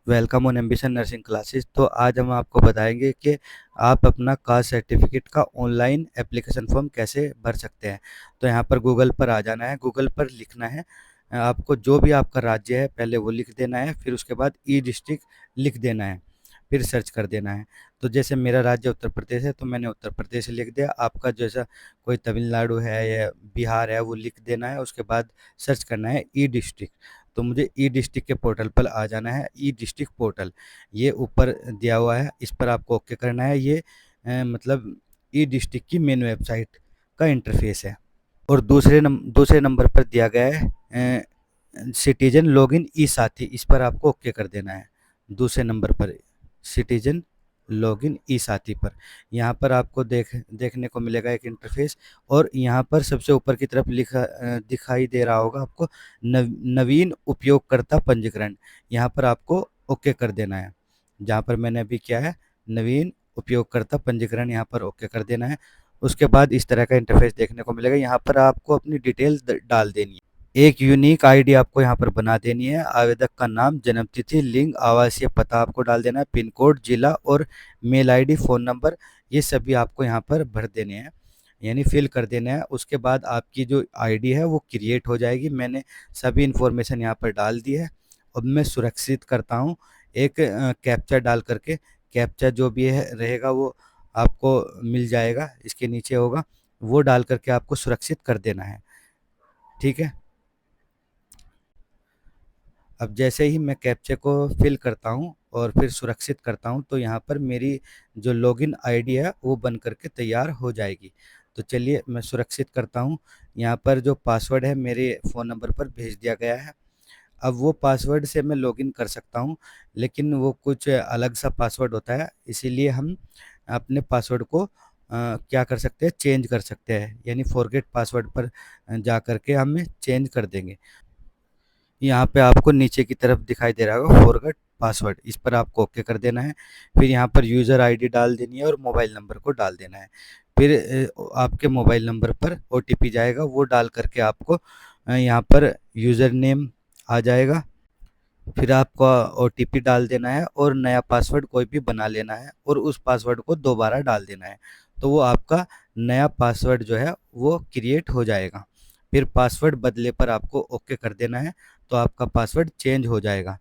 Welcome on ambition nursing classes. तो आज हम आपको बताएंगे कि आप अपना कास्ट सर्टिफिकेट का ऑनलाइन एप्लीकेशन फॉर्म कैसे भर सकते हैं। तो यहाँ पर गूगल पर आ जाना है, गूगल पर लिखना है आपको जो भी आपका राज्य है पहले वो लिख देना है, फिर उसके बाद ई डिस्ट्रिक्ट लिख देना है, फिर सर्च कर देना है। तो जैसे मेरा राज्य उत्तर प्रदेश है तो मैंने उत्तर प्रदेश लिख दिया। आपका जैसा कोई तमिलनाडु है या बिहार है वो लिख देना है, उसके बाद सर्च करना है ई डिस्ट्रिक्ट। तो मुझे ई डिस्ट्रिक्ट के पोर्टल पर आ जाना है। ई डिस्ट्रिक्ट पोर्टल ये ऊपर दिया हुआ है, इस पर आपको ओके करना है। ये मतलब ई डिस्ट्रिक्ट की मेन वेबसाइट का इंटरफेस है। और दूसरे नंबर पर दिया गया है सिटीजन लॉगिन ई साथी, इस पर आपको ओके कर देना है। दूसरे नंबर पर सिटीजन लॉगिन ई साथी पर यहाँ पर आपको देखने को मिलेगा एक इंटरफेस। और यहाँ पर सबसे ऊपर की तरफ दिखाई दे रहा होगा आपको नवीन उपयोगकर्ता पंजीकरण, यहाँ पर आपको ओके कर देना है। जहाँ पर मैंने अभी किया है नवीन उपयोगकर्ता पंजीकरण, यहाँ पर ओके कर देना है। उसके बाद इस तरह का इंटरफेस देखने को मिलेगा। यहाँ पर आपको अपनी डिटेल डाल देनी है। एक यूनिक आईडी आपको यहाँ पर बना देनी है। आवेदक का नाम, जन्म तिथि, लिंग, आवासीय पता आपको डाल देना है, पिन कोड, जिला और मेल आईडी, फ़ोन नंबर, ये सभी आपको यहाँ पर भर देने हैं, यानी फिल कर देना है। उसके बाद आपकी जो आईडी है वो क्रिएट हो जाएगी। मैंने सभी इन्फॉर्मेशन यहाँ पर डाल दी है। अब मैं सुरक्षित करता हूँ एक कैप्चा डाल करके। कैप्चा जो भी है रहेगा वो आपको मिल जाएगा, इसके नीचे होगा, वो डाल करके आपको सुरक्षित कर देना है। ठीक है। अब जैसे ही मैं कैप्चे को फिल करता हूँ और फिर सुरक्षित करता हूँ तो यहाँ पर मेरी जो लॉगिन आईडी है वो बन करके तैयार हो जाएगी। तो चलिए मैं सुरक्षित करता हूँ। यहाँ पर जो पासवर्ड है मेरे फ़ोन नंबर पर भेज दिया गया है। अब वो पासवर्ड से मैं लॉगिन कर सकता हूँ, लेकिन वो कुछ अलग सा पासवर्ड होता है, इसीलिए हम अपने पासवर्ड को क्या कर सकते हैं, चेंज कर सकते हैं, यानी फॉरगेट पासवर्ड पर जा करके हम चेंज कर देंगे। यहाँ पे आपको नीचे की तरफ दिखाई दे रहा होगा फॉरगेट पासवर्ड, इस पर आपको ओके कर देना है। फिर यहाँ पर यूज़र आईडी डाल देनी है और मोबाइल नंबर को डाल देना है। फिर आपके मोबाइल नंबर पर ओटीपी जाएगा, वो डाल करके आपको यहाँ पर यूज़र नेम आ जाएगा। फिर आपको ओटीपी डाल देना है और नया पासवर्ड कोई भी बना लेना है और उस पासवर्ड को दोबारा डाल देना है। तो वो आपका नया पासवर्ड जो है वो क्रिएट हो जाएगा। फिर पासवर्ड बदले पर आपको ओके कर देना है, तो आपका पासवर्ड चेंज हो जाएगा।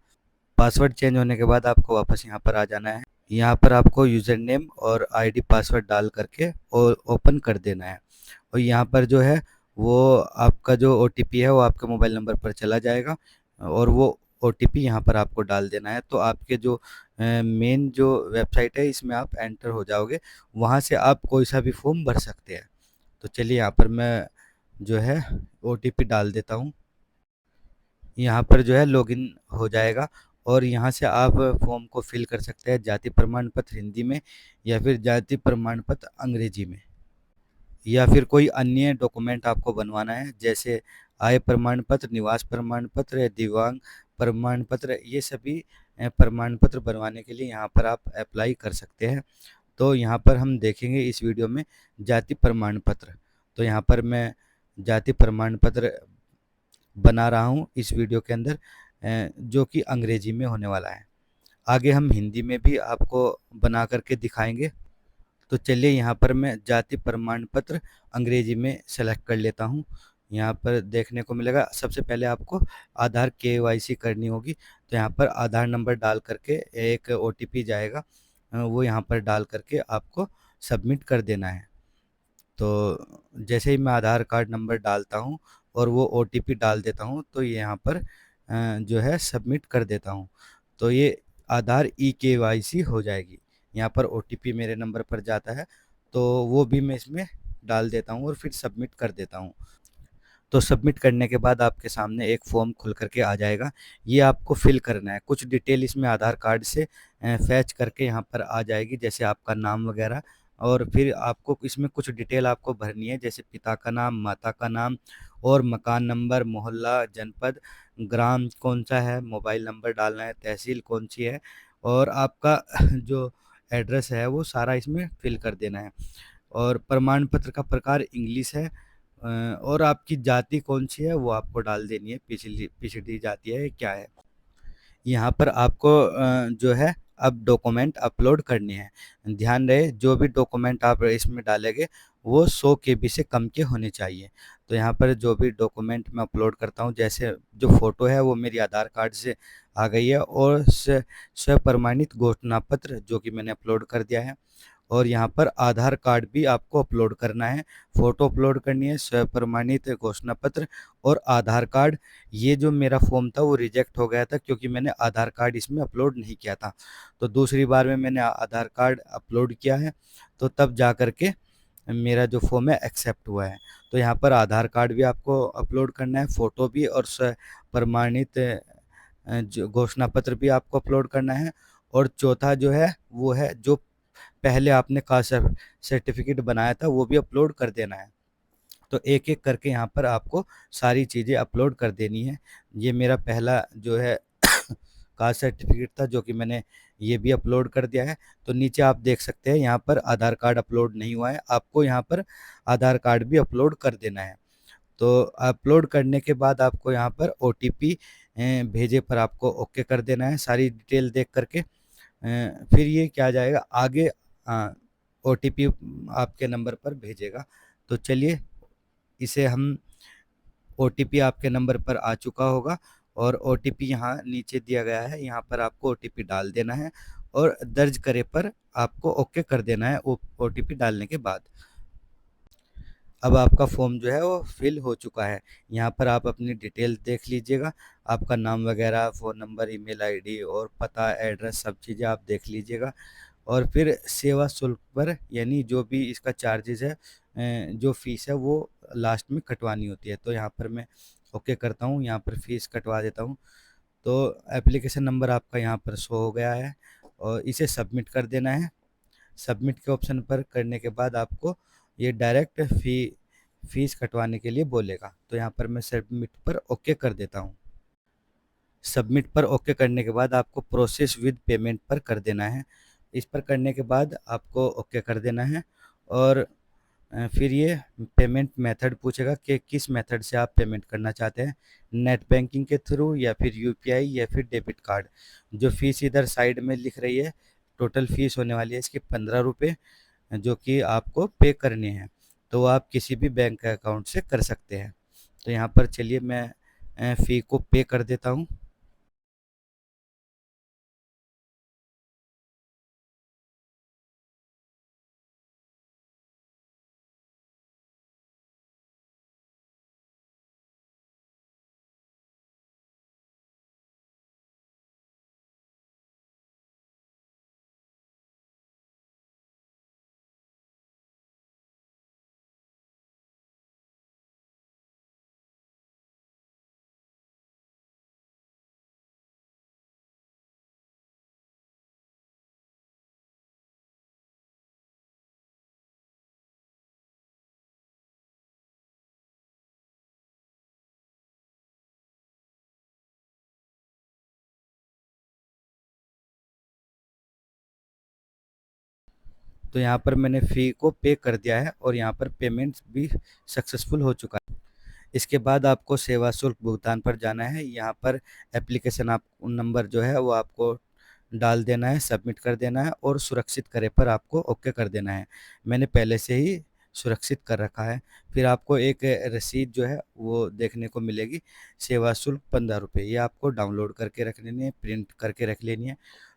पासवर्ड चेंज होने के बाद आपको वापस यहाँ पर आ जाना है। यहाँ पर आपको यूज़र नेम और आईडी पासवर्ड डाल करके और ओपन कर देना है। और यहाँ पर जो है वो आपका जो ओटीपी है वो आपके मोबाइल नंबर पर चला जाएगा और वो ओटीपी यहाँ पर आपको डाल देना है। तो आपके जो मेन जो वेबसाइट है इसमें आप एंटर हो जाओगे, वहाँ से आप कोई सा भी फॉर्म भर सकते हैं। तो चलिए यहाँ पर मैं जो है ओटीपी डाल देता हूँ। यहाँ पर जो है लॉगिन हो जाएगा और यहाँ से आप फॉर्म को फिल कर सकते हैं, जाति प्रमाण पत्र हिंदी में या फिर जाति प्रमाण पत्र अंग्रेजी में, या फिर कोई अन्य डॉक्यूमेंट आपको बनवाना है जैसे आय प्रमाण पत्र, निवास प्रमाण पत्र या दिव्यांग प्रमाण पत्र, ये सभी प्रमाण पत्र बनवाने के लिए यहाँ पर आप अप्लाई कर सकते हैं। तो यहाँ पर हम देखेंगे इस वीडियो में जाति प्रमाण पत्र। तो यहाँ पर मैं जाति प्रमाण पत्र बना रहा हूँ इस वीडियो के अंदर, जो कि अंग्रेजी में होने वाला है। आगे हम हिंदी में भी आपको बना करके दिखाएंगे। तो चलिए यहाँ पर मैं जाति प्रमाण पत्र अंग्रेजी में सेलेक्ट कर लेता हूँ। यहाँ पर देखने को मिलेगा सबसे पहले आपको आधार केवाईसी करनी होगी। तो यहाँ पर आधार नंबर डाल करके एक ओटीपी जाएगा, वो यहाँ पर डाल करके आपको सबमिट कर देना है। तो जैसे ही मैं आधार कार्ड नंबर डालता हूँ और वो ओटीपी डाल देता हूँ तो ये यहाँ पर जो है सबमिट कर देता हूँ, तो ये आधार ई केवाईसी हो जाएगी। यहाँ पर ओटीपी मेरे नंबर पर जाता है तो वो भी मैं इसमें डाल देता हूँ और फिर सबमिट कर देता हूँ। तो सबमिट करने के बाद आपके सामने एक फॉर्म खुल करके आ जाएगा। ये आपको फिल करना है, कुछ डिटेल इसमें आधार कार्ड से फैच करके यहाँ पर आ जाएगी, जैसे आपका नाम वगैरह। और फिर आपको इसमें कुछ डिटेल आपको भरनी है, जैसे पिता का नाम, माता का नाम और मकान नंबर, मोहल्ला, जनपद, ग्राम कौन सा है, मोबाइल नंबर डालना है, तहसील कौन सी है और आपका जो एड्रेस है वो सारा इसमें फिल कर देना है। और प्रमाण पत्र का प्रकार इंग्लिश है, और आपकी जाति कौन सी है वो आपको डाल देनी है, पिछड़ी जाति है क्या है। यहाँ पर आपको जो है अब डॉक्यूमेंट अपलोड करने हैं। ध्यान रहे जो भी डॉक्यूमेंट आप इसमें डालेंगे वो 100 केबी से कम के होने चाहिए। तो यहाँ पर जो भी डॉक्यूमेंट मैं अपलोड करता हूँ, जैसे जो फ़ोटो है वो मेरी आधार कार्ड से आ गई है, और स्वप्रमाणित घोषणा पत्र जो कि मैंने अपलोड कर दिया है। और यहाँ पर आधार कार्ड भी आपको अपलोड करना है, फ़ोटो अपलोड करनी है, स्वप्रमाणित घोषणा पत्र और आधार कार्ड। ये जो मेरा फॉर्म था वो रिजेक्ट हो गया था क्योंकि मैंने आधार कार्ड इसमें अपलोड नहीं किया था। तो दूसरी बार में मैंने आधार कार्ड अपलोड किया है, तो तब जा कर के मेरा जो फॉर्म है एक्सेप्ट हुआ है। तो यहाँ पर आधार कार्ड भी आपको अपलोड करना है, फ़ोटो भी, और प्रमाणित जो घोषणा पत्र भी आपको अपलोड करना है। और चौथा जो है वो है जो पहले आपने कास्ट सर्टिफिकेट बनाया था वो भी अपलोड कर देना है। तो एक एक करके यहाँ पर आपको सारी चीज़ें अपलोड कर देनी है। ये मेरा पहला जो है कास्ट सर्टिफिकेट था जो कि मैंने ये भी अपलोड कर दिया है। तो नीचे आप देख सकते हैं यहाँ पर आधार कार्ड अपलोड नहीं हुआ है, आपको यहाँ पर आधार कार्ड भी अपलोड कर देना है। तो अपलोड करने के बाद आपको यहाँ पर ओटीपी भेजे पर आपको ओके कर देना है सारी डिटेल देख करके। फिर ये क्या जाएगा आगे, ओटीपी आपके नंबर पर भेजेगा। तो चलिए इसे हम, ओटीपी आपके नंबर पर आ चुका होगा और ओटीपी यहाँ नीचे दिया गया है, यहाँ पर आपको ओटीपी डाल देना है और दर्ज करे पर आपको ओके कर देना है ओटीपी डालने के बाद। अब आपका फॉर्म जो है वो फिल हो चुका है। यहाँ पर आप अपनी डिटेल देख लीजिएगा, आपका नाम वगैरह, फ़ोन नंबर, ईमेल आईडी और पता, एड्रेस, सब चीज़ें आप देख लीजिएगा। और फिर सेवा शुल्क पर, यानी जो भी इसका चार्जेस है, जो फ़ीस है वो लास्ट में कटवानी होती है। तो यहाँ पर मैं ओके करता हूँ, यहाँ पर फ़ीस कटवा देता हूँ। तो एप्लीकेशन नंबर आपका यहाँ पर शो हो गया है और इसे सबमिट कर देना है। सबमिट के ऑप्शन पर करने के बाद आपको ये डायरेक्ट फ़ीस कटवाने के लिए बोलेगा। तो यहाँ पर मैं सबमिट पर ओके कर देता हूँ। सबमिट पर ओके करने के बाद आपको प्रोसेस विद पेमेंट पर कर देना है। इस पर करने के बाद आपको ओके कर देना है और फिर ये पेमेंट मेथड पूछेगा कि किस मेथड से आप पेमेंट करना चाहते हैं, नेट बैंकिंग के थ्रू या फिर यूपीआई या फिर डेबिट कार्ड। जो फ़ीस इधर साइड में लिख रही है, टोटल फ़ीस होने वाली है इसकी 15 रुपये, जो कि आपको पे करने हैं। तो आप किसी भी बैंक अकाउंट से कर सकते हैं। तो यहाँ पर चलिए मैं फ़ी को पे कर देता हूँ। तो यहाँ पर मैंने फ़ी को पे कर दिया है और यहाँ पर पेमेंट भी सक्सेसफुल हो चुका है। इसके बाद आपको सेवा शुल्क भुगतान पर जाना है। यहाँ पर एप्लीकेशन आप नंबर जो है वो आपको डाल देना है, सबमिट कर देना है और सुरक्षित करे पर आपको ओके कर देना है। मैंने पहले से ही सुरक्षित कर रखा है। फिर आपको एक रसीद जो है वो देखने को मिलेगी, सेवा शुल्क 15 रुपये। ये आपको डाउनलोड करके रख लेनी है, प्रिंट करके रख लेनी है।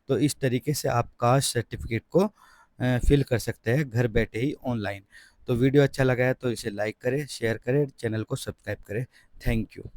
तो इस तरीके से आप कास्ट सर्टिफिकेट को फिल कर सकते हैं घर बैठे ही ऑनलाइन। तो वीडियो अच्छा लगा है तो इसे लाइक करें, शेयर करें, चैनल को सब्सक्राइब करें। Thank you.